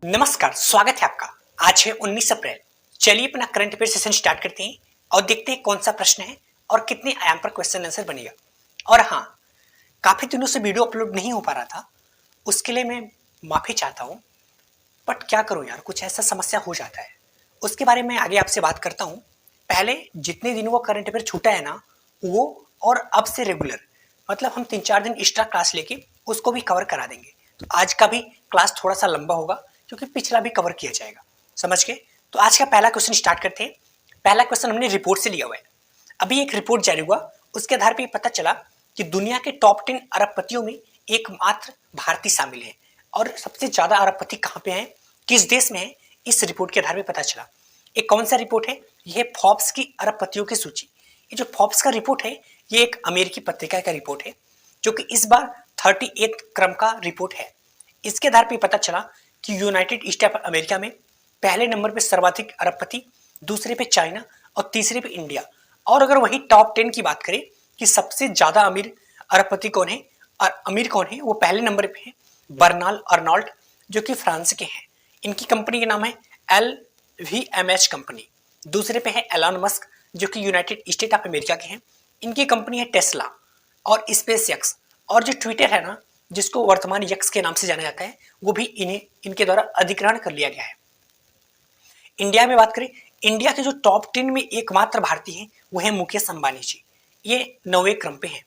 नमस्कार, स्वागत है आपका। आज है 19 अप्रैल। चलिए अपना करंट अफेयर सेशन स्टार्ट करते हैं और देखते हैं कौन सा प्रश्न है और कितने आयाम पर क्वेश्चन आंसर बनेगा। और हाँ, काफी दिनों से वीडियो अपलोड नहीं हो पा रहा था, उसके लिए मैं माफी चाहता हूँ। बट क्या करूँ यार, कुछ ऐसा समस्या हो जाता है, उसके बारे में आगे आपसे बात करता हूँ। पहले जितने दिनों वो करंट अफेयर छूटा है ना, वो और अब से रेगुलर, मतलब हम 3-4 दिन एक्स्ट्रा क्लास लेके उसको भी कवर करा देंगे। तो आज का भी क्लास थोड़ा सा लंबा होगा क्योंकि पिछला भी कवर किया जाएगा। समझ गए? तो आज का पहला क्वेश्चन स्टार्ट करते हैं। पहला क्वेश्चन हमने रिपोर्ट से लिया हुआ है। अभी एक रिपोर्ट जारी हुआ, उसके आधार पर पता चला कि दुनिया के टॉप 10 अरबपतियों में एकमात्र भारतीय शामिल है। और सबसे ज्यादा अरबपति कहाँ पे हैं, किस देश में है, इस रिपोर्ट के आधार पर पता चला। एक कौन सा रिपोर्ट है? यह फोर्ब्स की अरबपतियों की सूची। ये जो फोर्ब्स का रिपोर्ट है, ये एक अमेरिकी पत्रिका का रिपोर्ट है जो कि इस बार 38 क्रम का रिपोर्ट है। इसके आधार पर पता चला कि यूनाइटेड स्टेट ऑफ अमेरिका में पहले नंबर पे सर्वाधिक अरबपति, दूसरे पे चाइना और तीसरे पे इंडिया। और अगर वही टॉप 10 की बात करें कि सबसे ज्यादा अमीर अरबपति कौन है और अमीर कौन है, वो पहले नंबर पे है बर्नार्ड अर्नोल्ट जो कि फ्रांस के हैं। इनकी कंपनी का नाम है LVMH कंपनी। दूसरे पे है एलन मस्क जो कि यूनाइटेड स्टेट ऑफ अमेरिका के हैं। इनकी कंपनी है टेस्ला और स्पेस एक्स। और जो ट्विटर है ना, जिसको वर्तमान यक्स के नाम से जाना जाता है, वो भी इनके द्वारा अधिग्रहण कर लिया गया है। इंडिया में बात करें, इंडिया के जो टॉप 10 में एकमात्र भारतीय हैं वो है मुकेश अंबानी जी। ये 9वें क्रम पे हैं।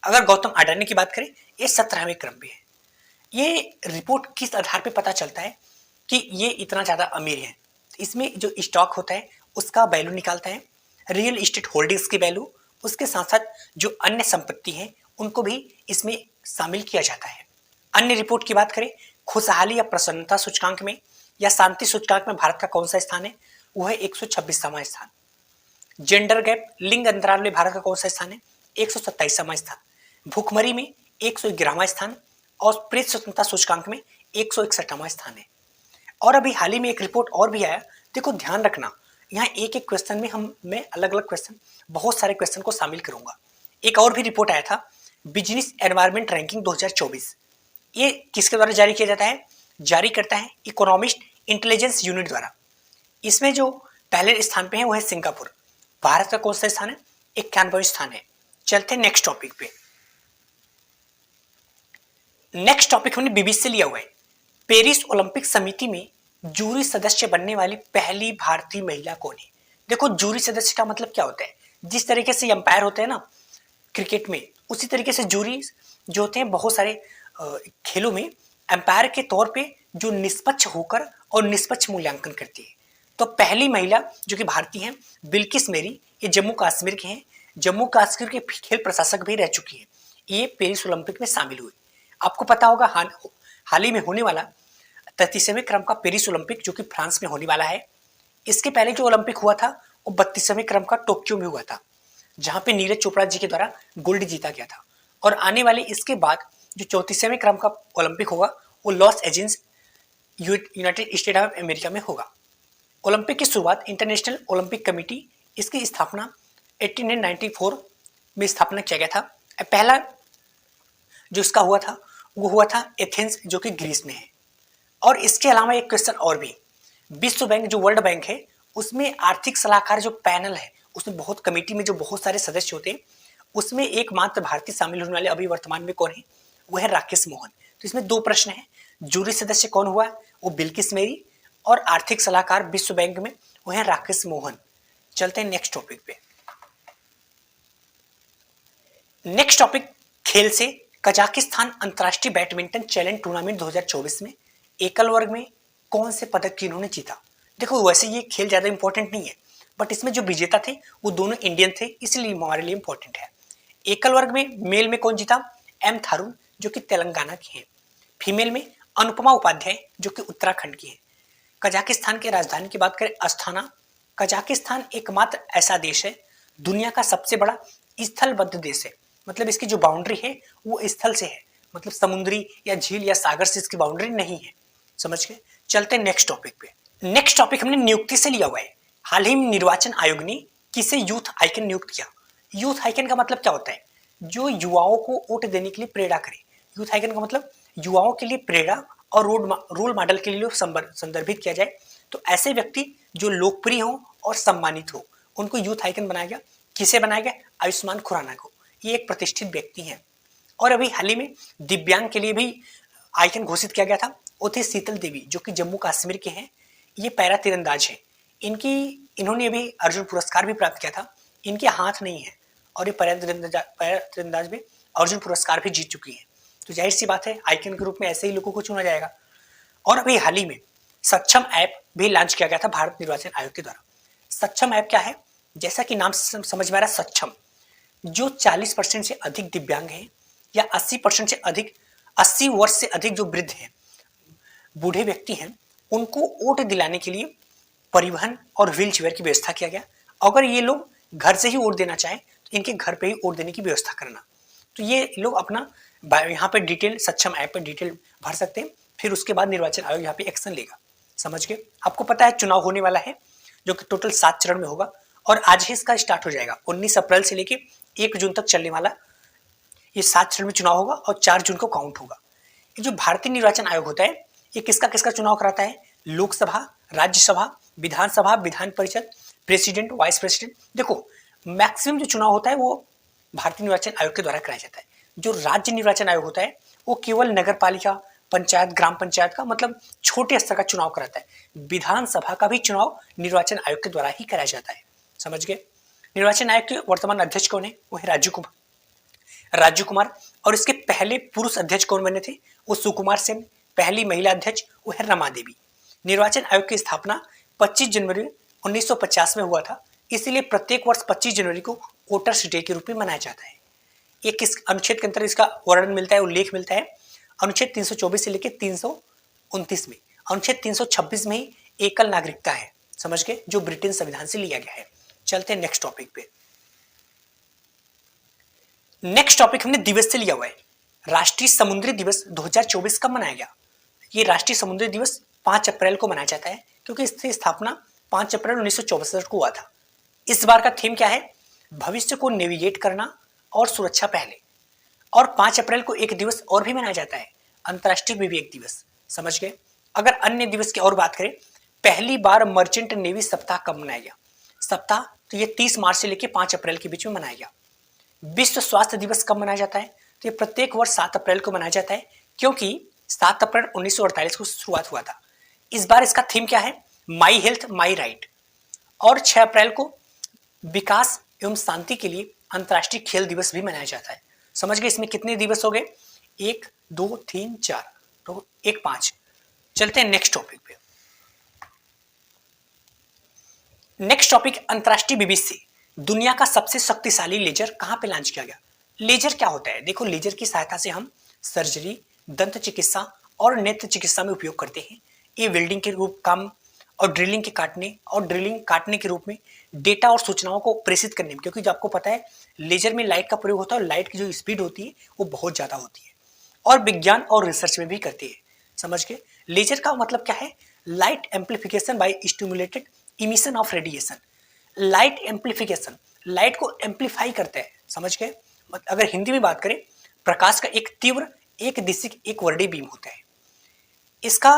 अगर गौतम अडानी की बात करें, ये 17वें क्रम पे है। ये रिपोर्ट किस आधार पे पता चलता है कि ये इतना ज्यादा अमीर है? इसमें जो स्टॉक होता है उसका वैल्यू निकालता है, रियल एस्टेट होल्डिंग्स की वैल्यू, उसके साथ साथ जो अन्य संपत्ति है उनको भी इसमें शामिल किया जाता है। अन्य रिपोर्ट की बात करें, खुशहाली या प्रसन्नता सूचकांक में या शांति सूचकांक में भारत का कौन सा स्थान है? वो है 126वां स्थान। जेंडर गैप, लिंग अंतराल में भारत का कौन सा स्थान है? 127वां स्थान। भूखमरी में 111वां स्थान और प्रेस स्वतंत्रता सूचकांक में 161वां स्थान है। और अभी हाल ही में एक रिपोर्ट और भी आया, देखो ध्यान रखना, यहाँ एक एक क्वेश्चन में मैं अलग अलग क्वेश्चन, बहुत सारे क्वेश्चन को शामिल करूंगा। एक और भी रिपोर्ट आया था, बिजनेस एनवायरमेंट रैंकिंग 2024। ये किसके द्वारा जारी किया जाता है? जारी करता है इकोनॉमिस्ट इंटेलिजेंस यूनिट द्वारा। इसमें जो पहले स्थान पे है वो है सिंगापुर। भारत का कौन सा स्थान है? 91वां स्थान है। चलते हैं नेक्स्ट टॉपिक पे। नेक्स्ट टॉपिक हमने बीबीसी से लिया हुआ है। पेरिस ओलंपिक समिति में जूरी सदस्य बनने वाली पहली भारतीय महिला कौन है? देखो, जूरी सदस्य का मतलब क्या होता है? जिस तरीके से अंपायर होते हैं ना क्रिकेट में, उसी तरीके से जूरी जो होते हैं बहुत सारे खेलों में अंपायर के तौर पे जो निष्पक्ष होकर और निष्पक्ष मूल्यांकन करती है। तो पहली महिला जो कि भारतीय हैं, बिल्किस मेरी, ये जम्मू कश्मीर के हैं। जम्मू कश्मीर के खेल प्रशासक भी रह चुकी है। ये पेरिस ओलंपिक में शामिल हुई। आपको पता होगा हाल ही में होने वाला 33वें क्रम का पेरिस ओलंपिक जो कि फ्रांस में होने वाला है। इसके पहले जो ओलंपिक हुआ था वो 32वें क्रम का टोक्यो में हुआ था, जहां पे नीरज चोपड़ा जी के द्वारा गोल्ड जीता गया था। और आने वाले इसके बाद जो 34वें क्रम का ओलंपिक होगा वो Los Angeles United state of America में होगा। ओलंपिक की शुरुआत इंटरनेशनल ओलंपिक कमेटी, इसकी स्थापना 1894 में स्थापना किया गया था। पहला जो इसका हुआ था वो हुआ था एथेंस जो कि ग्रीस में है। और इसके अलावा एक क्वेश्चन और भी, विश्व बैंक जो वर्ल्ड बैंक है उसमें आर्थिक सलाहकार जो पैनल है, उसमें बहुत कमेटी में जो बहुत सारे सदस्य होते हैं, उसमें एकमात्र भारतीय शामिल होने वाले अभी वर्तमान में कौन है? वो है राकेश मोहन। तो इसमें दो प्रश्न है, जूरी सदस्य कौन हुआ? वो बिल्किस मेरी। और आर्थिक सलाहकार विश्व बैंक में वो है राकेश मोहन। चलते हैं नेक्स्ट टॉपिक पे। नेक्स्ट टॉपिक खेल से, कजाकिस्तान अंतरराष्ट्रीय बैडमिंटन चैलेंज टूर्नामेंट 2024 में एकल वर्ग में कौन से पदक इन्होंने जीता? देखो, वैसे ये खेल ज्यादा इंपॉर्टेंट नहीं है, बट इसमें जो विजेता थे वो दोनों इंडियन थे, इसलिए हमारे लिए इंपॉर्टेंट है। एकल वर्ग में मेल में कौन जीता? एम थारून जो कि तेलंगाना की है। फीमेल में अनुपमा उपाध्याय जो कि उत्तराखंड की है। कजाकिस्तान की राजधानी की बात करें, अस्थाना। कजाकिस्तान एकमात्र ऐसा देश है, दुनिया का सबसे बड़ा स्थलबद्ध देश है, मतलब इसकी जो बाउंड्री है वो स्थल से है, मतलब समुद्री या झील या सागर से इसकी बाउंड्री नहीं है। समझ गए? चलते हैं नेक्स्ट टॉपिक पे। नेक्स्ट टॉपिक हमने नियुक्ति से लिया हुआ है। हाल ही में निर्वाचन आयोग ने किसे यूथ आइकन नियुक्त किया? यूथ आइकन का मतलब क्या होता है? जो युवाओं को वोट देने के लिए प्रेरणा करे। यूथ आइकन का मतलब युवाओं के लिए प्रेरणा और रोल मॉडल के लिए संदर्भित किया जाए तो ऐसे व्यक्ति जो लोकप्रिय हो और सम्मानित हो उनको यूथ आइकन बनाया गया। किसे बनाया गया? आयुष्मान खुराना को। ये एक प्रतिष्ठित व्यक्ति हैं। और अभी हाल ही में दिव्यांग के लिए भी आइकन घोषित किया गया था। वो थे शीतल देवी जो कि जम्मू कश्मीर के हैं। ये पैरा तीरंदाज है। इन्होंने अभी अर्जुन पुरस्कार भी प्राप्त किया था। इनके हाथ नहीं है और ये पैरा तीरंदाज में अर्जुन पुरस्कार भी जीत चुकी है। तो जाहिर सी बात है आइकन के रूप में ऐसे ही लोगों को चुना जाएगा। और अभी हाल ही में सक्षम ऐप भी लॉन्च किया गया था भारत निर्वाचन आयोग के द्वारा। सक्षम ऐप क्या है? जैसा कि नाम समझ में आ रहा है, सक्षम, जो 40% से अधिक दिव्यांग हैं या 80% से अधिक 80 वर्ष से अधिक जो वृद्ध हैं, बूढ़े व्यक्ति हैं, उनको वोट दिलाने के लिए परिवहन और व्हील चेयर की व्यवस्था किया गया। अगर ये लोग घर से ही वोट देना चाहें तो इनके घर पे ही वोट देने की व्यवस्था करना। तो ये लोग अपना यहाँ पे डिटेल सक्षम ऐप पे डिटेल भर सकते हैं, फिर उसके बाद निर्वाचन आयोग यहाँ पे एक्शन लेगा। समझ गए? आपको पता है चुनाव होने वाला है जो कि टोटल 7 चरण में होगा और आज ही इसका स्टार्ट हो जाएगा। 19 अप्रैल से लेके 1 जून तक चलने वाला ये 7 चरण में चुनाव होगा और 4 जून को काउंट होगा। ये जो भारतीय निर्वाचन आयोग होता है ये किसका किसका चुनाव कराता है? लोकसभा, राज्यसभा, विधानसभा, Vidhan Parishad, president, vice president. देखो मैक्सिमम जो चुनाव होता है वो भारतीय निर्वाचन आयोग के द्वारा कराया जाता है। जो राज्य निर्वाचन आयोग होता है वो केवल नगर पालिका, पंचायत, ग्राम पंचायत का मतलब छोटे स्तर का चुनाव कराता है। विधानसभा का भी चुनाव निर्वाचन आयोग के द्वारा ही कराया जाता है। समझ गए? निर्वाचन आयोग के वर्तमान अध्यक्ष कौन है? वो है राजू कुमार। और इसके पहले पुरुष अध्यक्ष कौन बने थे? वो सुकुमार सेन। पहली महिला अध्यक्ष वो है रमा देवी। निर्वाचन आयोग की स्थापना 25 जनवरी 1950 में हुआ था, इसीलिए प्रत्येक वर्ष 25 जनवरी को वोटर्स डे के रूप में मनाया जाता है। ये किस अनुच्छेद के अंतर्गत इसका वर्णन मिलता है, उल्लेख मिलता है? अनुच्छेद 324 से लेकर 329 में। अनुच्छेद 326 में ही एकल नागरिकता है। समझ गए? जो ब्रिटेन संविधान से लिया गया है। चलते हैं नेक्स्ट टॉपिक पे। नेक्स्ट टॉपिक हमने दिवस से लिया हुआ है। राष्ट्रीय समुद्री दिवस 2024 कब मनाया गया? ये राष्ट्रीय समुद्री दिवस 5 अप्रैल को मनाया जाता है क्योंकि इसकी स्थापना 5 अप्रैल 1964 को हुआ था। इस बार का थीम क्या है? भविष्य को नेविगेट करना और सुरक्षा पहले। और 5 अप्रैल को एक दिवस और भी मनाया जाता है, अंतर्राष्ट्रीय विवेक दिवस। समझ गए? अगर अन्य दिवस की और बात करें, पहली बार मर्चेंट नेवी सप्ताह कब मनाया गया? सप्ताह तो ये 30 मार्च से लेकर 5 अप्रैल के बीच में मनाया गया। विश्व स्वास्थ्य दिवस कब मनाया जाता है? तो ये प्रत्येक वर्ष 7 अप्रैल को मनाया जाता है क्योंकि 7 अप्रैल 1948 को शुरुआत हुआ था। इस बार इसका थीम क्या है? My health my right. और 6 अप्रैल को विकास एवं शांति के लिए अंतर्राष्ट्रीय खेल दिवस भी मनाया जाता है। समझ गए? इसमें कितने दिवस हो गए? 1 2 3 4 तो 1 5। चलते हैं नेक्स्ट टॉपिक पे। नेक्स्ट टॉपिक अंतर्राष्ट्रीय बीबीसी। दुनिया का सबसे शक्तिशाली लेजर कहां पे लॉन्च किया गया? लेजर क्या होता है? देखो लेजर की सहायता से हम सर्जरी, दंत चिकित्सा और नेत्र चिकित्सा में उपयोग करते हैं। ये वेल्डिंग के रूप काम और ड्रिलिंग काटने के रूप में डेटा और सूचनाओं को प्रेषित करने में, क्योंकि जो आपको पता है लेजर में लाइट का प्रयोग होता है और लाइट की जो स्पीड होती है वो बहुत ज्यादा होती है। और विज्ञान और रिसर्च में भी करती है। समझ के? लेजर का मतलब क्या है? Light amplification by stimulated emission of radiation. Light amplification, light को एम्प्लीफाई करता है। समझ गए? अगर हिंदी में बात करें, प्रकाश का एक तीव्र, एक दिशिक, एक वर्डी बीम होता है। इसका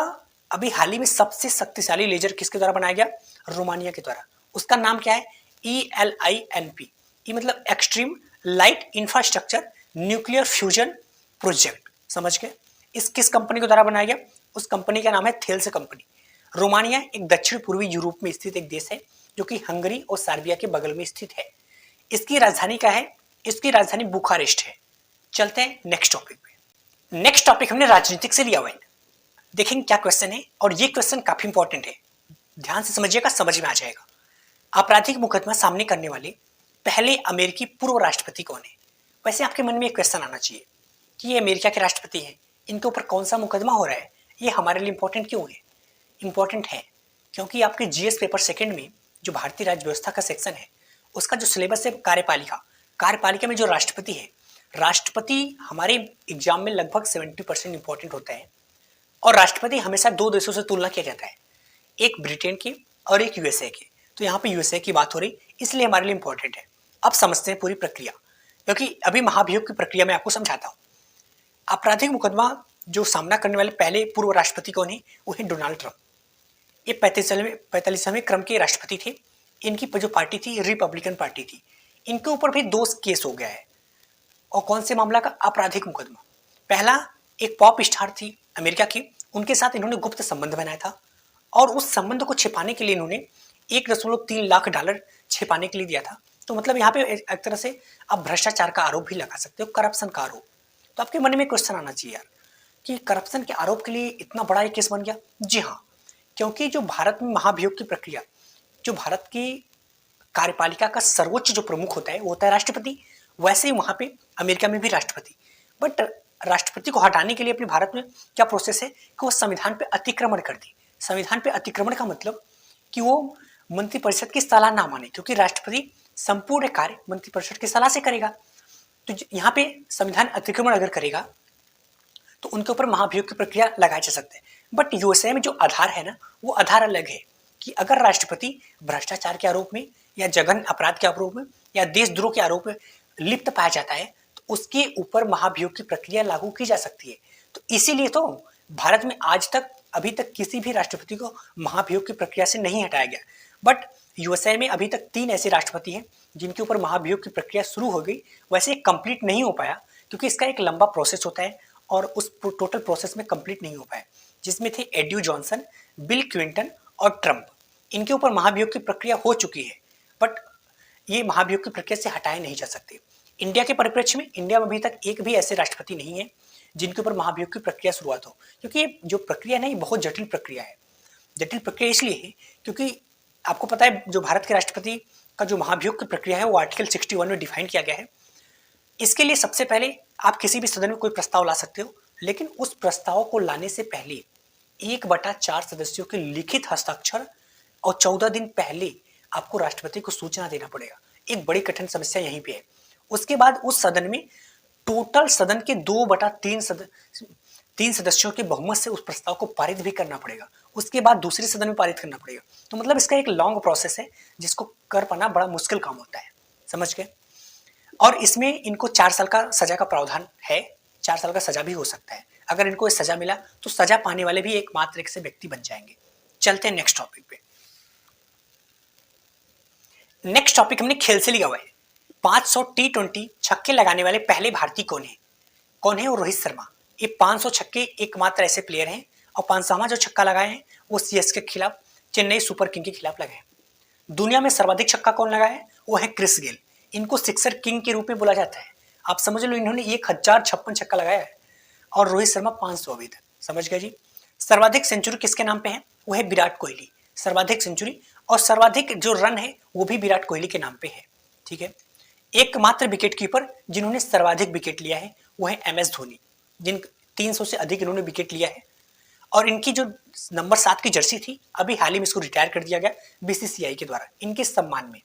अभी हाल ही में सबसे शक्तिशाली लेजर किसके द्वारा बनाया गया? रोमानिया के द्वारा। उसका नाम क्या है? ELINP। ये मतलब extreme light infrastructure nuclear fusion project. समझ गए? इस किस कंपनी के द्वारा बनाया गया? उस कंपनी का नाम है थेल्स कंपनी। रोमानिया एक दक्षिण पूर्वी यूरोप में स्थित एक देश है जो कि हंगरी और सर्बिया के बगल में स्थित है। इसकी राजधानी क्या है? इसकी राजधानी बुखारेस्ट है। चलते हैं नेक्स्ट टॉपिक पे। नेक्स्ट टॉपिक हमने राजनीतिक से लिया हुआ है। देखेंगे क्या क्वेश्चन है और ये क्वेश्चन काफी इंपॉर्टेंट है। ध्यान से समझिएगा, समझ में आ जाएगा। आपराधिक मुकदमा सामने करने वाले पहले अमेरिकी पूर्व राष्ट्रपति कौन है? वैसे आपके मन में एक क्वेश्चन आना चाहिए कि ये अमेरिका के राष्ट्रपति हैं, इनके ऊपर कौन सा मुकदमा हो रहा है? ये हमारे लिए इंपॉर्टेंट क्यों है? इंपॉर्टेंट है क्योंकि आपके जीएस पेपर सेकंड में जो भारतीय राज्य व्यवस्था का सेक्शन है उसका जो सिलेबस है कार्यपालिका में जो राष्ट्रपति है, राष्ट्रपति हमारे एग्जाम में लगभग 70% इंपॉर्टेंट होता है। और राष्ट्रपति हमेशा 2 देशों से तुलना किया जाता है, एक ब्रिटेन की और एक यूएसए की। तो यहाँ पे यूएसए की बात हो रही, इसलिए हमारे लिए इंपॉर्टेंट है। अब समझते हैं पूरी प्रक्रिया, क्योंकि अभी महाभियोग की प्रक्रिया में आपको समझाता हूँ। आपराधिक मुकदमा जो सामना करने वाले पहले पूर्व राष्ट्रपति कौन है, वो है डोनाल्ड ट्रंप। ये 45वें क्रम के राष्ट्रपति थे। इनकी जो पार्टी थी रिपब्लिकन पार्टी थी। इनके ऊपर भी 2 केस हो गया है। और कौन से मामला का? आपराधिक मुकदमा। पहला, एक पॉप स्टार थी अमेरिका की, उनके साथ इन्होंने गुप्त संबंध बनाया था और उस संबंध को छिपाने के लिए इन्होंने 1.3 लाख डॉलर छिपाने के लिए दिया था। तो मतलब यहाँ पे एक तरह से आप भ्रष्टाचार का आरोप भी लगा सकते हो, करप्शन का आरोप। तो आपके मन में क्वेश्चन आना चाहिए यार कि करप्शन के आरोप के लिए इतना बड़ा एक केस बन गया। जी हाँ, क्योंकि जो भारत में महाभियोग की प्रक्रिया, जो भारत की कार्यपालिका का सर्वोच्च जो प्रमुख होता है वो होता है राष्ट्रपति। वैसे ही वहां पे अमेरिका में भी राष्ट्रपति। बट राष्ट्रपति को हटाने के लिए अपने भारत में क्या प्रोसेस है कि वो संविधान पे अतिक्रमण कर दी। संविधान पे अतिक्रमण का मतलब कि वो मंत्रिपरिषद की सलाह ना माने, क्योंकि राष्ट्रपति संपूर्ण कार्य मंत्रिपरिषद की सलाह से करेगा। तो यहाँ पे संविधान अतिक्रमण अगर करेगा तो उनके ऊपर महाभियोग की प्रक्रिया लगाई जा सकती है। बट यूएसए में जो आधार है ना, वो आधार अलग है कि अगर राष्ट्रपति भ्रष्टाचार के आरोप में या जघन्य अपराध के आरोप में या देशद्रोह के आरोप में लिप्त पाया जाता है तो उसके ऊपर महाभियोग की प्रक्रिया लागू की जा सकती है। तो इसीलिए तो भारत में आज तक अभी तक किसी भी राष्ट्रपति को महाभियोग की प्रक्रिया से नहीं हटाया गया। बट यूएसए में अभी तक 3 ऐसे राष्ट्रपति हैं जिनके ऊपर महाभियोग की प्रक्रिया शुरू हो गई। वैसे कंप्लीट नहीं हो पाया क्योंकि इसका एक लंबा प्रोसेस होता है और उस टोटल प्रोसेस में कंप्लीट नहीं हो पाया, जिसमें थे एड्यू जॉनसन, बिल क्लिंटन और ट्रंप। इनके ऊपर महाभियोग की प्रक्रिया हो चुकी है बट ये महाभियोग की प्रक्रिया से हटाए नहीं जा सकते। इंडिया के परिप्रेक्ष्य में इंडिया में अभी तक एक भी ऐसे राष्ट्रपति नहीं है जिनके ऊपर महाभियोग की प्रक्रिया शुरुआत हो, क्योंकि ये जो प्रक्रिया है ये बहुत जटिल प्रक्रिया है। जटिल प्रक्रिया इसलिए है क्योंकि आपको पता है जो भारत के राष्ट्रपति का जो महाभियोग की प्रक्रिया है वो आर्टिकल 61 में डिफाइन किया गया है। इसके लिए सबसे पहले आप किसी भी सदन में कोई प्रस्ताव ला सकते हो, लेकिन उस प्रस्ताव को लाने से पहले 1/4 सदस्यों के लिखित हस्ताक्षर और 14 दिन पहले आपको राष्ट्रपति को सूचना देना पड़ेगा। एक बड़ी कठिन समस्या यहीं पे है। उसके बाद उस सदन में टोटल सदन के 2/3 सदस्यों के बहुमत से उस प्रस्ताव को पारित भी करना पड़ेगा। उसके बाद दूसरे सदन में पारित करना पड़ेगा। तो मतलब इसका एक लॉन्ग प्रोसेस है जिसको कर पाना बड़ा मुश्किल काम होता है। समझ गए? और इसमें इनको 4 साल का सजा का प्रावधान है। 4 साल का सजा भी हो सकता है। अगर इनको सजा मिला तो सजा पाने वाले भी एकमात्र एक से व्यक्ति बन जाएंगे। चलते हैं नेक्स्ट टॉपिक पे। नेक्स्ट टॉपिक हमने खेल से लिया हुआ है। 500 T20 छक्के लगाने वाले पहले भारतीय कौन है? कौन है? वो रोहित शर्मा। ये 500 छक्के एकमात्र ऐसे प्लेयर हैं और 500वां जो छक्का लगाए हैं वो सीएसके के खिलाफ, चेन्नई सुपर किंग के खिलाफ लगाए। दुनिया में सर्वाधिक छक्का कौन लगाया है? वो है क्रिस गेल। इनको सिक्सर किंग के रूप में बोला जाता है। आप समझ लो इन्होंने 1056 छक्का लगाया है और रोहित शर्मा 500 अभी तक। समझ गए जी? सर्वाधिक सेंचुरी किसके नाम पे है? वो है विराट कोहली। सर्वाधिक सेंचुरी और सर्वाधिक जो रन है वो भी विराट कोहली के नाम पे है। ठीक है। एकमात्र विकेट कीपर जिन्होंने सर्वाधिक विकेट लिया है वो है एमएस धोनी, जिन 300 से अधिक इन्होंने विकेट लिया है। और इनकी जो नंबर 7 की जर्सी थी अभी हाल ही में इसको रिटायर कर दिया गया बीसीसीआई के द्वारा इनके सम्मान में।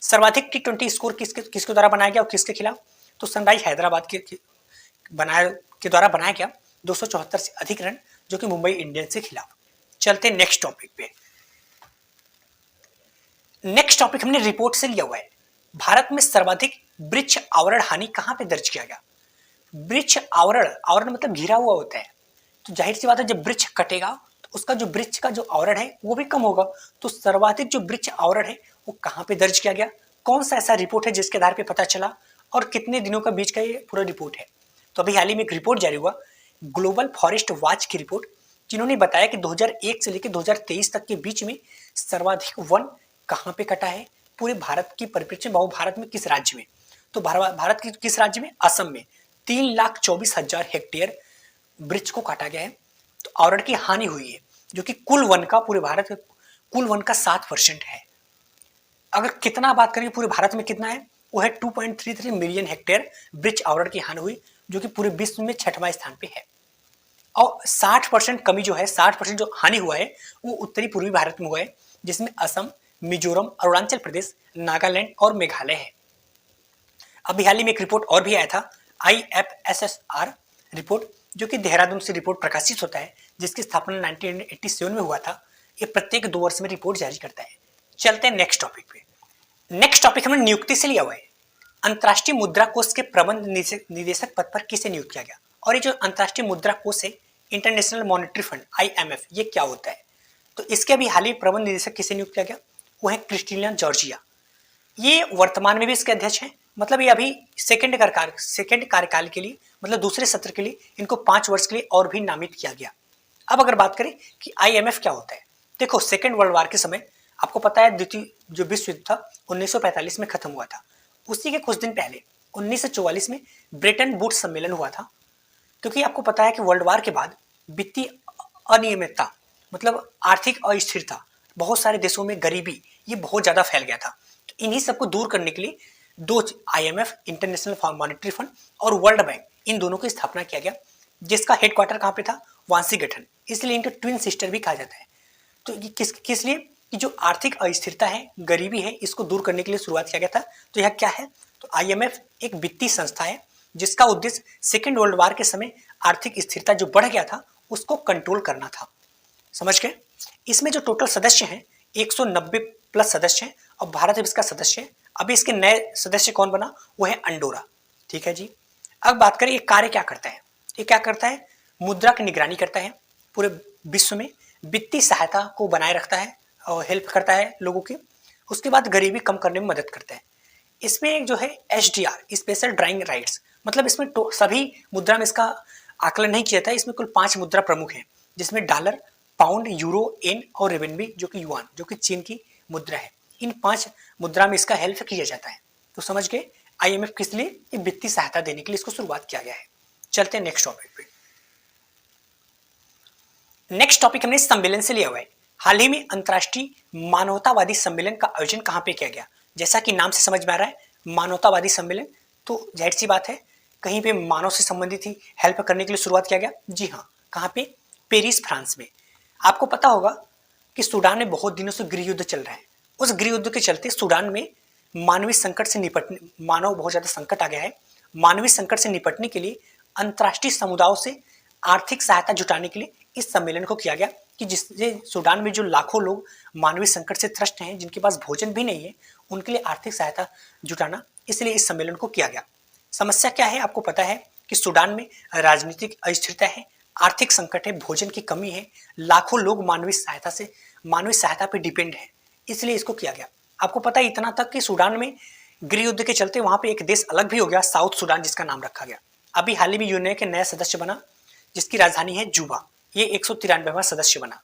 सर्वाधिक T20 स्कोर किसके द्वारा बनाया गया और किसके खिलाफ? तो सनराइज हैदराबाद के द्वारा बनाया गया 274 से अधिक रन, जो कि मुंबई इंडियंस के खिलाफ। चलते नेक्स्ट टॉपिक पे। नेक्स्ट टॉपिक हमने रिपोर्ट से लिया हुआ है। भारत में सर्वाधिक वृक्ष आवरण हानि कहां पे दर्ज किया गया? वृक्ष आवरण मतलब घिरा हुआ होता है। तो जाहिर सी बात है जब वृक्ष कटेगा तो उसका जो वृक्ष का जो आवरण है वो भी कम होगा। तो सर्वाधिक जो वृक्ष आवरण है वो कहां पे दर्ज किया गया? कौन सा ऐसा रिपोर्ट है जिसके आधार पे पता चला और कितने दिनों का बीच का ये पूरा रिपोर्ट है? तो अभी हाल ही में एक रिपोर्ट जारी हुआ, ग्लोबल फॉरेस्ट वॉच की रिपोर्ट, जिन्होंने बताया कि 2001 से लेकर 2023 तक के बीच में सर्वाधिक वन कहां पे कटा है पूरे भारत की परिप्रेक्ष्य में। भारत में किस राज्य में? तो भारत के किस राज्य में? असम में 3,24,000 हेक्टेयर वृक्ष को काटा गया है। तो आवरण की हानि हुई है, जो कि कुल वन का पूरे भारत के कुल वन का 7% है। अगर कितना बात करें पूरे भारत में कितना है, वो है 2.33 मिलियन हेक्टेयर वृक्ष आवरण की हानि हुई, जो कि पूरे विश्व में 6वां स्थान पे है। और 60% कमी जो है, 60% जो हानि हुआ है वो उत्तरी पूर्वी भारत में हुआ है, जिसमें असम, मिजोरम, अरुणाचल प्रदेश, नागालैंड और मेघालय है। अभी हाल ही में एक रिपोर्ट और भी आया था, IFSSR रिपोर्ट, जो कि देहरादून से रिपोर्ट प्रकाशित होता है, जिसकी स्थापना 1987 में हुआ था। ये प्रत्येक 2 वर्ष में रिपोर्ट जारी करता है। चलते हैं नेक्स्ट टॉपिक पे। नेक्स्ट टॉपिक हमने नियुक्ति से लिया हुआ है। अंतर्राष्ट्रीय मुद्रा कोष के प्रबंध निदेशक पद पर किसे नियुक्त किया गया? और ये जो अंतर्राष्ट्रीय मुद्रा कोष है, इंटरनेशनल मॉनेटरी फंड IMF, ये क्या होता है? तो इसके अभी हाल ही प्रबंध निदेशक किसे नियुक्त किया गया? वो है क्रिस्टिना जॉर्जिया। ये वर्तमान में भी इसके अध्यक्ष हैं। मतलब ये अभी सेकंड कार्यकाल के लिए, मतलब दूसरे सत्र के लिए इनको 5 वर्ष के लिए और भी नामित किया गया। अब अगर बात करें कि IMF क्या होता है, देखो सेकेंड वर्ल्ड वॉर के समय आपको पता है द्वितीय जो विश्व युद्ध था 1945 में खत्म हुआ था। उसी के कुछ दिन पहले 1944 में ब्रेटन वुड्स सम्मेलन हुआ था। क्योंकि आपको पता है कि वर्ल्ड वॉर के बाद वित्तीय अनियमितता, मतलब आर्थिक अस्थिरता, बहुत सारे देशों में गरीबी, ये बहुत ज्यादा फैल गया था। तो इन्हीं सबको दूर करने के लिए दो IMF, इंटरनेशनल मॉनेटरी फंड और वर्ल्ड बैंक, इन दोनों की स्थापना किया गया, जिसका हेडक्वार्टर कहाँ पे था? वाशिंगटन। इसलिए इनको ट्विन सिस्टर भी कहा जाता है। तो ये किस लिए? कि जो आर्थिक अस्थिरता है, गरीबी है, इसको दूर करने के लिए शुरुआत किया गया था। तो यह क्या है? तो IMF एक वित्तीय संस्था है जिसका उद्देश्य सेकेंड वर्ल्ड वॉर के समय आर्थिक स्थिरता जो बढ़ गया था उसको कंट्रोल करना था। समझ गए? इसमें जो टोटल सदस्य हैं 190 प्लस सदस्य हैं और भारत भी इसका सदस्य है। अभी इसके नए सदस्य कौन बना? वो है अंडोरा। ठीक है जी। अब बात करें ये कार्य क्या करता है। ये क्या करता है? मुद्रा की निगरानी करता है, पूरे विश्व में वित्तीय सहायता को बनाए रखता है और हेल्प करता है लोगों की। उसके बाद गरीबी कम करने में मदद करता है। इसमें जो है SDR, स्पेशल ड्राइंग राइट्स, मतलब इसमें सभी मुद्रा में इसका आकलन नहीं किया जाता है। इसमें कुल 5 मुद्रा प्रमुख हैं, जिसमें डॉलर, पाउंड, यूरो, येन और रेवेनबी जो कि युआन, जो कि चीन की मुद्रा है। इन 5 मुद्रा में इसका हेल्प किया जाता है। तो समझ गए IMF किस लिए? ये वित्तीय सहायता देने के लिए इसको शुरुआत किया गया है। चलते हैं नेक्स्ट टॉपिक पे। नेक्स्ट टॉपिक हमने सम्मेलन से लिया हुआ है। हाल ही में अंतर्राष्ट्रीय मानवतावादी सम्मेलन का आयोजन कहां पे किया गया? जैसा कि नाम से समझ में आ रहा है, मानवतावादी सम्मेलन, तो जाहिर सी बात है कहीं पे मानव से संबंधित ही हेल्प करने के लिए शुरुआत किया गया। जी हाँ, कहाँ पे? पेरिस, फ्रांस में। आपको पता होगा कि सूडान में बहुत दिनों से गृह युद्ध चल रहा है। उस गृह युद्ध के चलते सूडान में मानवीय संकट से निपटने, मानव बहुत ज्यादा संकट आ गया है। मानवीय संकट से निपटने के लिए अंतर्राष्ट्रीय समुदायों से आर्थिक सहायता जुटाने के लिए इस सम्मेलन को किया गया, कि जिससे सूडान में जो लाखों लोग मानवीय संकट से त्रस्त हैं, जिनके पास भोजन भी नहीं है, उनके लिए आर्थिक सहायता जुटाना, इसलिए इस सम्मेलन को किया गया। समस्या क्या है? आपको पता है कि सूडान में राजनीतिक अस्थिरता है, आर्थिक संकट है, भोजन की कमी है, लाखों लोग मानवीय सहायता पे डिपेंड है, इसलिए इसको किया गया। आपको पता है इतना तक कि सूडान में गृह युद्ध के चलते वहां पे एक देश अलग भी हो गया, साउथ सूडान, जिसका नाम रखा गया। अभी हाल ही में यूएनए के नया सदस्य बना, जिसकी राजधानी है जुबा। ये 193वां सदस्य बना।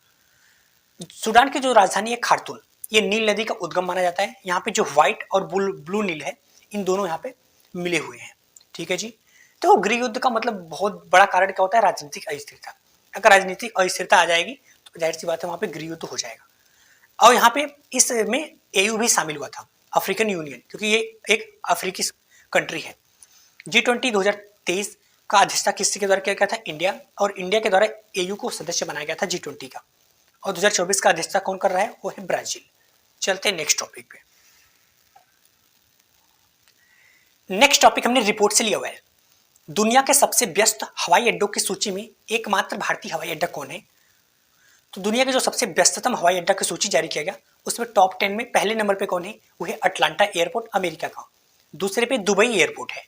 सूडान की जो राजधानी है खार्तूम, ये नील नदी का उद्गम माना जाता है। यहाँ पे जो व्हाइट और ब्लू नील है, इन दोनों यहाँ पे मिले हुए हैं। ठीक है जी। तो गृह युद्ध का मतलब बहुत बड़ा कारण क्या होता है? राजनीतिक अस्थिरता। अगर राजनीतिक अस्थिरता आ जाएगी तो जाहिर सी बात है वहां पे गृह युद्ध हो जाएगा। और यहाँ पे इसमें AU भी शामिल हुआ था, अफ्रीकन यूनियन, क्योंकि ये एक अफ्रीकी कंट्री है। G20 2023 का अध्यक्षता किसके द्वारा किया गया था? इंडिया। और इंडिया के द्वारा AU को सदस्य बनाया गया था G20 का। और 2024 का अध्यक्षता कौन कर रहा है? वो है ब्राजील। चलते हैं नेक्स्ट टॉपिक पे। नेक्स्ट टॉपिक हमने रिपोर्ट से लिया हुआ है। दुनिया के सबसे व्यस्त हवाई अड्डों की सूची में एकमात्र भारतीय हवाई अड्डा कौन है? तो दुनिया के जो सबसे व्यस्ततम हवाई अड्डा की सूची जारी किया गया, उसमें टॉप 10 में पहले नंबर पे कौन है? वो है अटलांटा एयरपोर्ट, अमेरिका का। दूसरे पे दुबई एयरपोर्ट है।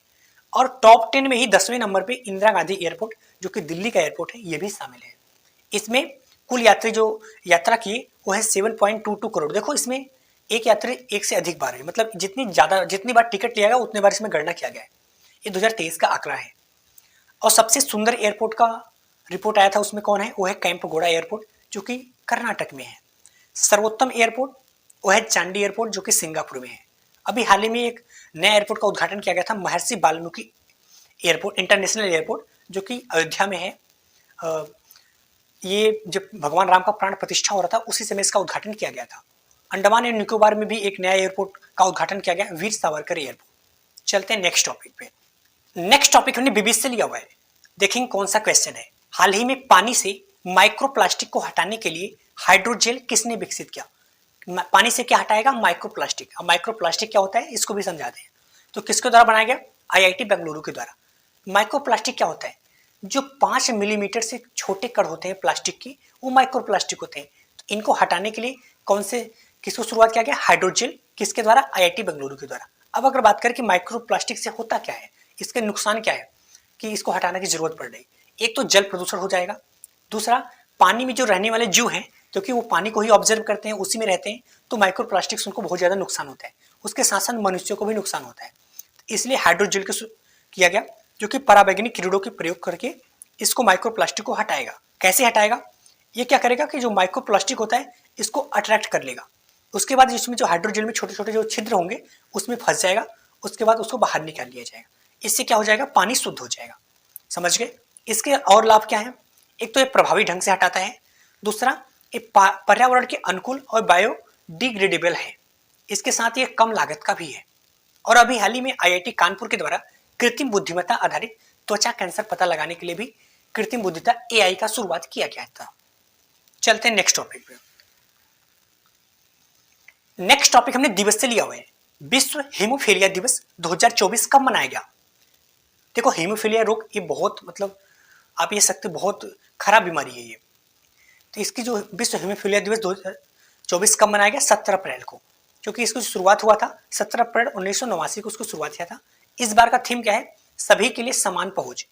और टॉप 10 में ही 10वें नंबर पे इंदिरा गांधी एयरपोर्ट, जो कि दिल्ली का एयरपोर्ट है, ये भी शामिल है। इसमें कुल यात्री जो यात्रा किए वो है 7.22 करोड़। देखो इसमें एक यात्री एक से अधिक बार है, मतलब जितनी बार टिकट लिया गया उतने बार इसमें गणना किया गया है। ये 2023 का आंकड़ा है। और सबसे सुंदर एयरपोर्ट का रिपोर्ट आया था, उसमें कौन है? वो है कैंपगोड़ा एयरपोर्ट, जो कि कर्नाटक में है। सर्वोत्तम एयरपोर्ट वो है चांडी एयरपोर्ट, जो कि सिंगापुर में है। अभी हाल ही में एक नया एयरपोर्ट का उद्घाटन किया गया था, महर्षि वाल्मीकि एयरपोर्ट, इंटरनेशनल एयरपोर्ट, जो कि अयोध्या में है। ये जब भगवान राम का प्राण प्रतिष्ठा हो रहा था उसी समय इसका उद्घाटन किया गया था। अंडमान एंड निकोबार में भी एक नया एयरपोर्ट का उद्घाटन किया गया, वीर सावरकर एयरपोर्ट। चलते हैं नेक्स्ट टॉपिक पे। नेक्स्ट टॉपिक हमने बीबीसी से लिया हुआ है। देखेंगे कौन सा क्वेश्चन है। हाल ही में पानी से माइक्रोप्लास्टिक को हटाने के लिए हाइड्रोजेल किसने विकसित किया? पानी से क्या हटाएगा? माइक्रोप्लास्टिक। अब माइक्रोप्लास्टिक क्या होता है इसको भी समझा दें। तो किसके द्वारा बनाया गया? IIT बेंगलुरु के द्वारा। माइक्रोप्लास्टिक क्या होता है? जो 5 मिलीमीटर से छोटे कण होते हैं प्लास्टिक की, वो माइक्रोप्लास्टिक होते हैं। तो इनको हटाने के लिए किसको शुरुआत किया गया? हाइड्रोजेल। किसके द्वारा? IIT बेंगलुरु के द्वारा। अब अगर बात करें कि माइक्रोप्लास्टिक से होता क्या है, इसके नुकसान क्या है, कि इसको हटाने की जरूरत पड़ रही। एक तो जल प्रदूषण हो जाएगा, दूसरा पानी में जो रहने वाले जीव हैं क्योंकि वो पानी को ही ऑब्जर्व करते हैं, उसी में रहते हैं, तो माइक्रो प्लास्टिक्स उनको बहुत ज़्यादा नुकसान होता है। उसके साथ साथ मनुष्यों को भी नुकसान होता है। इसलिए हाइड्रोजेल को किया गया जो कि पराबैंगनी किरणों के प्रयोग करके इसको माइक्रो प्लास्टिक को हटाएगा। कैसे हटाएगा? ये क्या करेगा कि जो माइक्रो प्लास्टिक होता है इसको अट्रैक्ट कर लेगा। उसके बाद इसमें जो हाइड्रोजेल में छोटे छोटे जो छिद्र होंगे उसमें फंस जाएगा। उसके बाद उसको बाहर निकाल लिया जाएगा। इससे क्या हो जाएगा? पानी शुद्ध हो जाएगा। समझ गए? इसके और लाभ क्या है? एक तो ये प्रभावी ढंग से हटाता है, दूसरा ये पर्यावरण के अनुकूल और बायोडिग्रेडेबल है। इसके साथ ये कम लागत का भी है। और अभी हाल ही में आईआईटी कानपुर के द्वारा कृत्रिम बुद्धिमत्ता आधारित त्वचा कैंसर पता लगाने के लिए भी कृत्रिम बुद्धिमत्ता एआई का शुरुआत किया गया था। चलते हैं नेक्स्ट टॉपिक पे। नेक्स्ट टॉपिक हमने दिवस से लिया हुआ है। विश्व हीमोफीलिया दिवस 2024 कब मनाया गया? देखो, हीमोफीलिया रोग ये बहुत आप ये सकते बहुत खराब बीमारी है ये। तो इसकी जो विश्व हीमोफीलिया दिवस 2024 कब मनाया गया? 17 अप्रैल को, क्योंकि इसको शुरुआत हुआ था 17 अप्रैल 1989 को उसको शुरुआत किया था। इस बार का थीम क्या है? सभी के लिए समान पहुंच।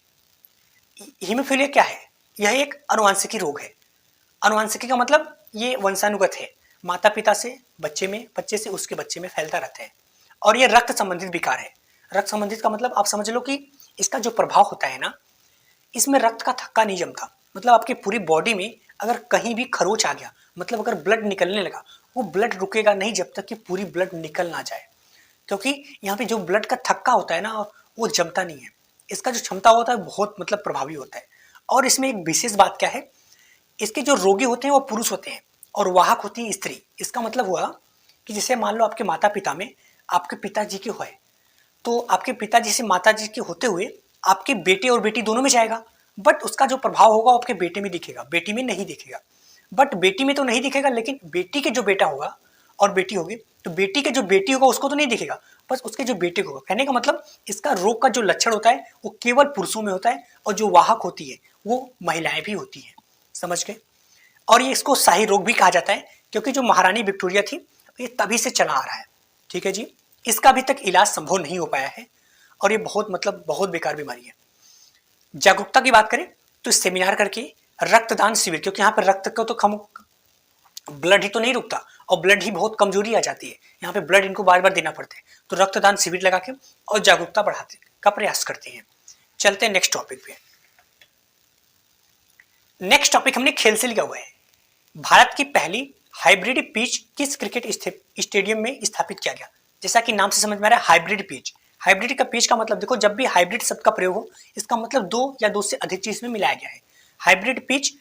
हीमोफीलिया क्या है? यह एक अनुवांशिकी रोग है। अनुवांशिकी का मतलब ये वंशानुगत है, माता पिता से बच्चे में, बच्चे से उसके बच्चे में फैलता रहता है। और ये रक्त संबंधित विकार है। रक्त संबंधित का मतलब आप समझ लो कि इसका जो प्रभाव होता है ना, इसमें रक्त का थक्का नहीं जमता। मतलब आपकी पूरी बॉडी में अगर कहीं भी खरोच आ गया, मतलब अगर ब्लड निकलने लगा, वो ब्लड रुकेगा नहीं जब तक कि पूरी ब्लड निकल ना जाए। क्योंकि यहाँ पे जो ब्लड का थक्का होता है ना, वो जमता नहीं है। इसका जो क्षमता होता है बहुत प्रभावी होता है। और इसमें एक विशेष बात क्या है, इसके जो रोगी होते हैं वो पुरुष होते हैं और वाहक होती है स्त्री। इसका मतलब हुआ कि जैसे मान लो आपके माता पिता में आपके पिताजी के हुए, तो आपके पिताजी से माताजी के होते हुए आपके बेटे और बेटी दोनों में जाएगा, बट उसका जो प्रभाव होगा आपके बेटे में दिखेगा, बेटी में नहीं दिखेगा। बट बेटी में तो नहीं दिखेगा, लेकिन बेटी के जो बेटा होगा और बेटी होगी, तो बेटी के जो बेटी होगा उसको तो नहीं दिखेगा, बस उसके जो बेटे को होगा। कहने का मतलब इसका रोग का जो लक्षण होता है वो केवल पुरुषों में होता है और जो वाहक होती है वो महिलाएं भी होती हैं। समझ गए? और ये इसको शाही रोग भी कहा जाता है, क्योंकि जो महारानी विक्टोरिया थी ये तभी से चला आ रहा है। ठीक है जी। इसका अभी तक इलाज संभव नहीं हो पाया है और ये बहुत बेकार बीमारी है। जागरूकता की बात करें तो सेमिनार करके रक्तदान शिविर, क्योंकि यहाँ पर रक्त को तो ब्लड ही तो नहीं रुकता और ब्लड ही बहुत कमजोरी आ जाती है, यहाँ पे ब्लड इनको बार बार देना पड़ता है। तो रक्तदान शिविर लगा के और जागरूकता बढ़ाते का प्रयास करते हैं। चलते हैं नेक्स्ट टॉपिक पे। नेक्स्ट टॉपिक हमने खेल से लिया हुआ है। भारत की पहली हाइब्रिड पिच किस क्रिकेट स्टेडियम में स्थापित किया गया? जैसा कि नाम से समझ में आ रहा है, हाइब्रिड पिच। हाइब्रिड का पिच का मतलब देखो, जब भी हाइब्रिड शब्द का प्रयोग हो इसका मतलब दो या दो से अधिक चीज में मिलाया गया है। हाइब्रिड पिच,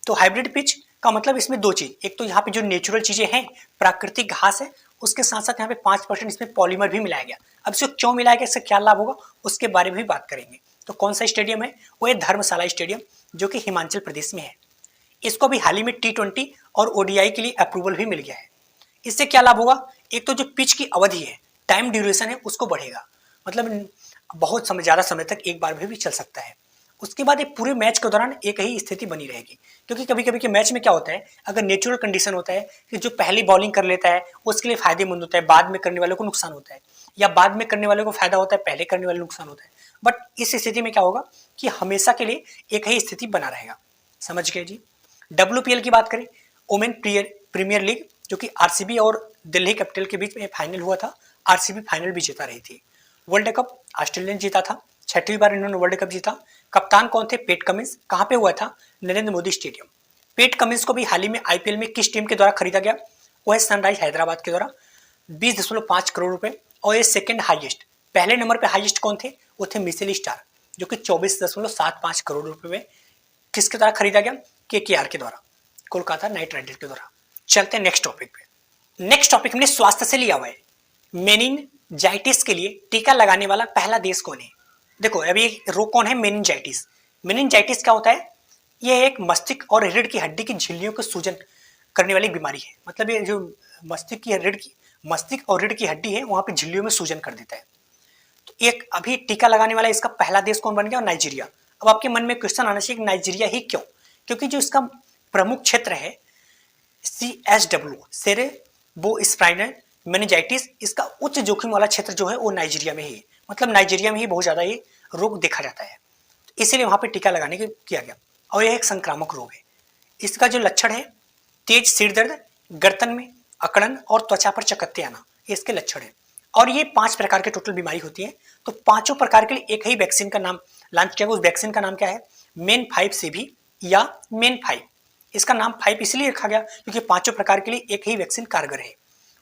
तो हाइब्रिड पिच का मतलब इसमें दो चीज, एक तो यहाँ पे जो नेचुरल चीजें हैं, प्राकृतिक घास है, उसके साथ साथ यहाँ पे 5% इसमें पॉलीमर भी मिलाया गया। अब इसको क्यों मिलाया गया, इससे क्या लाभ होगा, उसके बारे में भी बात करेंगे। तो कौन सा स्टेडियम है? वो है धर्मशाला स्टेडियम, जो कि हिमाचल प्रदेश में है। इसको भी हाल ही में T20 और ODI के लिए अप्रूवल भी मिल गया है। इससे क्या लाभ होगा? एक तो जो पिच की अवधि है, टाइम ड्यूरेशन है, उसको बढ़ेगा, मतलब बहुत समय, ज़्यादा समय तक एक बार भी चल सकता है। उसके बाद एक पूरे मैच के दौरान एक ही स्थिति बनी रहेगी, क्योंकि कभी कभी के मैच में क्या होता है, अगर नेचुरल कंडीशन होता है कि जो पहली बॉलिंग कर लेता है उसके लिए फायदेमंद होता है, बाद में करने वालों को नुकसान होता है, या बाद में करने वालों को फायदा होता है, पहले करने वाले को नुकसान होता है। बट इस स्थिति में क्या होगा कि हमेशा के लिए एक ही स्थिति बना रहेगा। समझ गए जी। WPL की बात करें, वुमेन प्रीमियर लीग, जो कि RCB और दिल्ली कैपिटल के बीच में फाइनल हुआ था, RCB फाइनल भी जीता रही थी। वर्ल्ड कप ऑस्ट्रेलिया ने जीता था, 6वीं बार इन्होंने वर्ल्ड कप जीता। कप्तान कौन थे? Pat Cummins. कहाँ पे हुआ था? Narendra Modi stadium. Pat Cummins को भी हाल ही में IPL में किस टीम के द्वारा खरीदा गया? वो है सनराइज हैदराबाद के द्वारा 20.5 करोड़ रुपए। और ये सेकंड हाईएस्ट, पहले नंबर पे हाईएस्ट कौन थे? वो थे मिशेल स्टार, जो कि 24.75 करोड़ रुपए में किसके द्वारा खरीदा गया? KKR के द्वारा, कोलकाता नाइट राइडर्स के द्वारा। चलते हैं नेक्स्ट टॉपिक पे। नेक्स्ट टॉपिक हमने स्वास्थ्य से लिया हुआ है। मेनिनजाइटिस के लिए टीका लगाने वाला पहला देश कौन है? देखो, अभी रोग कौन है? मेनिनजाइटिस। मेनिनजाइटिस क्या होता है? यह एक मस्तिष्क और रीढ़ की हड्डी की झिल्लियों को सूजन करने वाली बीमारी है। मतलब ये जो मस्तिष्क और रीढ़ की हड्डी है वहां पे झिल्लियों में सूजन कर देता है। तो एक अभी टीका लगाने वाला इसका पहला देश कौन बन गया? नाइजीरिया। अब आपके मन में क्वेश्चन आना चाहिए, नाइजीरिया ही क्यों? क्योंकि जो इसका प्रमुख क्षेत्र है CSW, सेरेब्रोस्पाइनल मेनिंजाइटिस, इसका उच्च जोखिम वाला क्षेत्र जो है वो नाइजीरिया में ही है। मतलब नाइजीरिया में ही बहुत ज्यादा ये रोग देखा जाता है। इसीलिए वहां पे टीका लगाने के किया गया। और यह एक संक्रामक रोग है। इसका जो लक्षण है, तेज सिर दर्द, गर्दन में अकड़न और त्वचा पर चकत्ते आना, ये इसके लक्षण है। और ये 5 प्रकार के टोटल बीमारी होती है। तो पांचों प्रकार के लिए एक ही वैक्सीन का नाम लॉन्च किया गया। उस वैक्सीन का नाम क्या है? मेन 5 से भी या मेन 5। इसका नाम 5 इसलिए रखा गया क्योंकि पांचों प्रकार के लिए एक ही वैक्सीन कारगर है।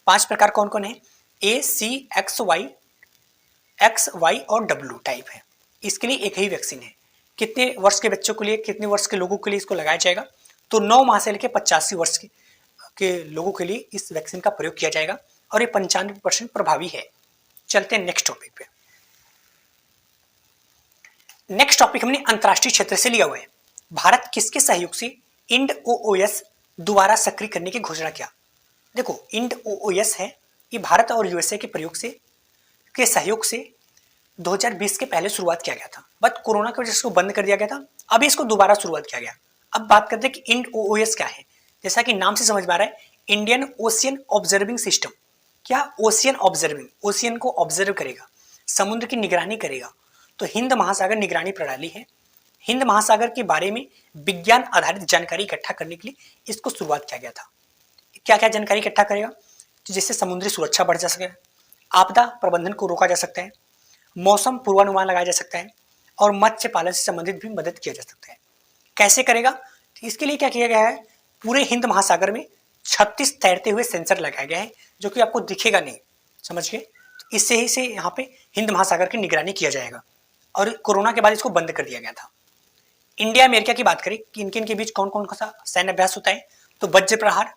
5 प्रकार कौन कौन है? ए, सी, एक्स, वाई और डब्ल्यू टाइप है। इसके लिए एक ही वैक्सीन है। कितने वर्ष के बच्चों के लिए, कितने वर्ष के लोगों के लिए इसको लगाया जाएगा? तो 9 माह से लेकर 85 वर्ष के लोगों के लिए इस वैक्सीन का प्रयोग किया जाएगा और ये 95% प्रभावी है। चलते हैं नेक्स्ट टॉपिक पे। नेक्स्ट टॉपिक हमने अंतरराष्ट्रीय क्षेत्र से लिया हुआ है। भारत किसके सहयोग से IND-OOS दोबारा सक्रिय करने की घोषणा किया? देखो, IND-OOS है, ये भारत और यूएसए के प्रयोग से के सहयोग से 2020 के पहले शुरुआत किया गया था, बट कोरोना की वजह से इसको बंद कर दिया गया था। अभी इसको दोबारा शुरुआत किया गया। अब बात करते हैं कि IND-OOS क्या है। जैसा कि नाम से समझ में आ रहा है, इंडियन ओशियन ऑब्जर्विंग सिस्टम। क्या? ओशियन ऑब्जर्विंग, ओशियन को ऑब्जर्व करेगा, समुद्र की निगरानी करेगा। तो हिंद महासागर निगरानी प्रणाली है। हिंद महासागर के बारे में विज्ञान आधारित जानकारी इकट्ठा करने के लिए इसको शुरुआत किया गया था। क्या क्या जानकारी इकट्ठा करेगा? जिससे समुद्री सुरक्षा बढ़ जा सके, आपदा प्रबंधन को रोका जा सकता है, मौसम पूर्वानुमान लगाया जा सकता है और मत्स्य पालन से संबंधित भी मदद किया जा सकता है। कैसे करेगा? इसके लिए क्या किया गया है, पूरे हिंद महासागर में 36 तैरते हुए सेंसर लगाया गया है, जो कि आपको दिखेगा नहीं, समझ गए? तो इससे ही से यहाँ पे हिंद महासागर की निगरानी किया जाएगा। और कोरोना के बाद इसको बंद कर दिया गया था। इंडिया अमेरिका की बात करें कि इनके इनके बीच कौन कौन सा सैन्य अभ्यास होता है, तो वज्र प्रहार,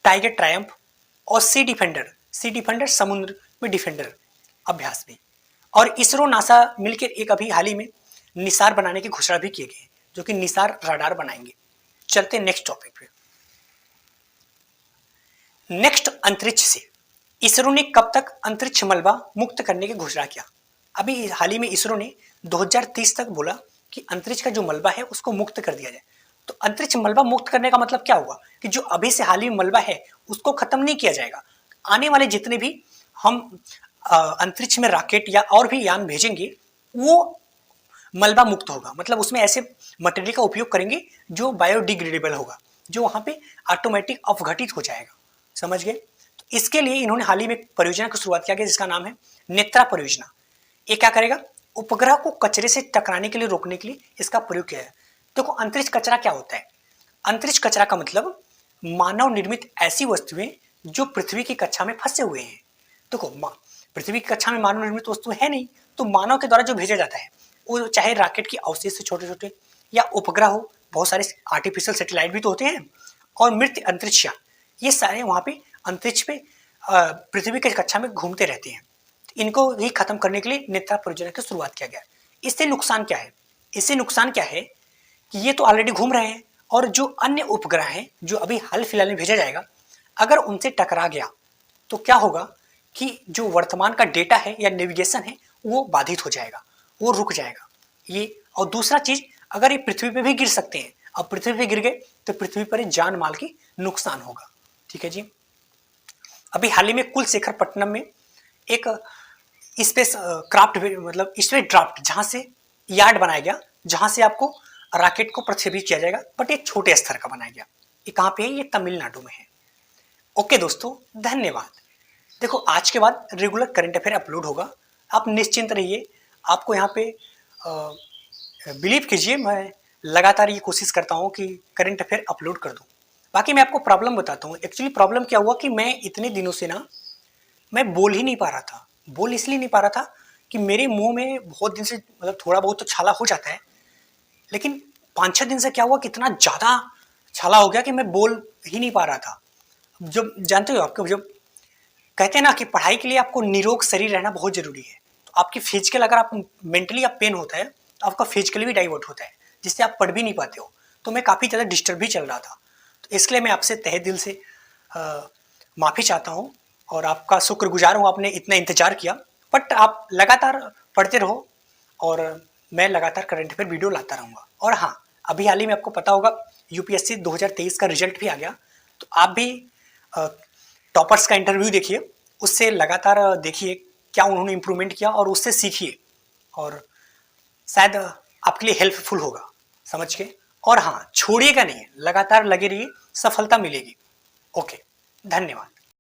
टाइगर ट्रायम्फ और सी डिफेंडर समुद्र में डिफेंडर अभ्यास भी। और इसरो नासा मिलकर एक अभी हाल ही में निसार बनाने की घोषणा भी किए गए, जो कि निसार रडार बनाएंगे। चलते नेक्स्ट टॉपिक पे। नेक्स्ट, अंतरिक्ष से इसरो ने कब तक अंतरिक्ष मलबा मुक्त करने की घोषणा किया? अभी हाल ही में इसरो ने 2030 तक बोला कि अंतरिक्ष का जो मलबा है उसको मुक्त कर दिया जाए। तो अंतरिक्ष मलबा मुक्त करने का मतलब क्या हुआ कि जो अभी से हाल ही में मलबा है उसको खत्म नहीं किया जाएगा। आने वाले जितने भी हम अंतरिक्ष में रॉकेट या और भी यान भेजेंगे, वो मलबा मुक्त होगा। मतलब उसमें ऐसे मटेरियल का उपयोग करेंगे जो बायोडिग्रेडेबल होगा, जो वहां पे ऑटोमेटिक अपघटित हो जाएगा, समझ गए? तो इसके लिए इन्होंने हाल ही में परियोजना की शुरुआत किया गया, जिसका नाम है नेत्रा परियोजना। ये क्या करेगा? उपग्रह को कचरे से टकराने के लिए रोकने के लिए इसका प्रयोग किया है। देखो, अंतरिक्ष कचरा क्या होता है? अंतरिक्ष कचरा का मतलब मानव निर्मित ऐसी वस्तुएं जो पृथ्वी की कक्षा में फंसे हुए हैं। देखो, पृथ्वी की कक्षा में मानव निर्मित वस्तु है नहीं, तो मानव के द्वारा जो भेजा जाता है, वो चाहे रॉकेट की अवशेष से छोटे छोटे या उपग्रह हो, बहुत सारे आर्टिफिशियल सैटेलाइट भी तो होते हैं, और मृत अंतरिक्ष, ये सारे वहां पे अंतरिक्ष पे पृथ्वी की कक्षा में घूमते रहते हैं। इनको ही खत्म करने के लिए नेत्रा परियोजना की शुरुआत किया गया। इससे नुकसान क्या है? इससे नुकसान क्या है कि ये तो ऑलरेडी घूम रहे हैं, और जो अन्य उपग्रह हैं जो अभी हाल फिलहाल में भेजा जाएगा, अगर उनसे टकरा गया तो क्या होगा कि जो वर्तमान का डेटा है या नेविगेशन है वो बाधित हो जाएगा, वो रुक जाएगा ये। और दूसरा चीज, अगर ये पृथ्वी पे भी गिर सकते हैं, अब पृथ्वी पे गिर गए तो पृथ्वी पर जान माल की नुकसान होगा। ठीक है जी। अभी हाल ही में कुलशेखरपट्टनम में एक स्पेस क्राफ्ट, मतलब स्पेस ड्राफ्ट, जहां से यार्ड बनाया गया, जहां से आपको रॉकेट को प्रक्षेपित किया जाएगा, बट एक छोटे स्तर का बनाया गया। ये कहां पे है? ये तमिलनाडु में है। ओके दोस्तों, धन्यवाद। देखो, आज के बाद रेगुलर करंट अफेयर अपलोड होगा, आप निश्चिंत रहिए। आपको यहाँ पे बिलीव कीजिए, मैं लगातार ये कोशिश करता हूँ कि करंट अफेयर अपलोड कर दूँ। बाकी मैं आपको प्रॉब्लम बताता हूँ। एक्चुअली प्रॉब्लम क्या हुआ कि मैं इतने दिनों से ना, मैं बोल ही नहीं पा रहा था। बोल इसलिए नहीं पा रहा था कि मेरे मुंह में बहुत दिन से, मतलब थोड़ा बहुत तो छाला हो जाता है, लेकिन 5-6 दिन से क्या हुआ कि इतना ज़्यादा छाला हो गया कि मैं बोल ही नहीं पा रहा था। जब जानते हो, आपको जब कहते हैं ना कि पढ़ाई के लिए आपको निरोग शरीर रहना बहुत जरूरी है, तो आपकी फिजिकल, अगर आप मेंटली आप पेन होता है तो आपका फिजिकली भी डाइवर्ट होता है, जिससे आप पढ़ भी नहीं पाते हो। तो मैं काफ़ी ज़्यादा डिस्टर्ब भी चल रहा था, तो इसलिए मैं आपसे तहे दिल से माफ़ी चाहता हूँ और आपका शुक्रगुजार हूँ, आपने इतना इंतजार किया। बट आप लगातार पढ़ते रहो और मैं लगातार करंट अफेयर वीडियो लाता रहूँगा। और हाँ, अभी हाल ही में आपको पता होगा यूपीएससी 2023 का रिजल्ट भी आ गया, तो आप भी टॉपर्स का इंटरव्यू देखिए, उससे लगातार देखिए क्या उन्होंने इम्प्रूवमेंट किया और उससे सीखिए, और शायद आपके लिए हेल्पफुल होगा, समझ के। और हाँ, छोड़िएगा नहीं, लगातार लगे रहिए, सफलता मिलेगी। ओके, धन्यवाद।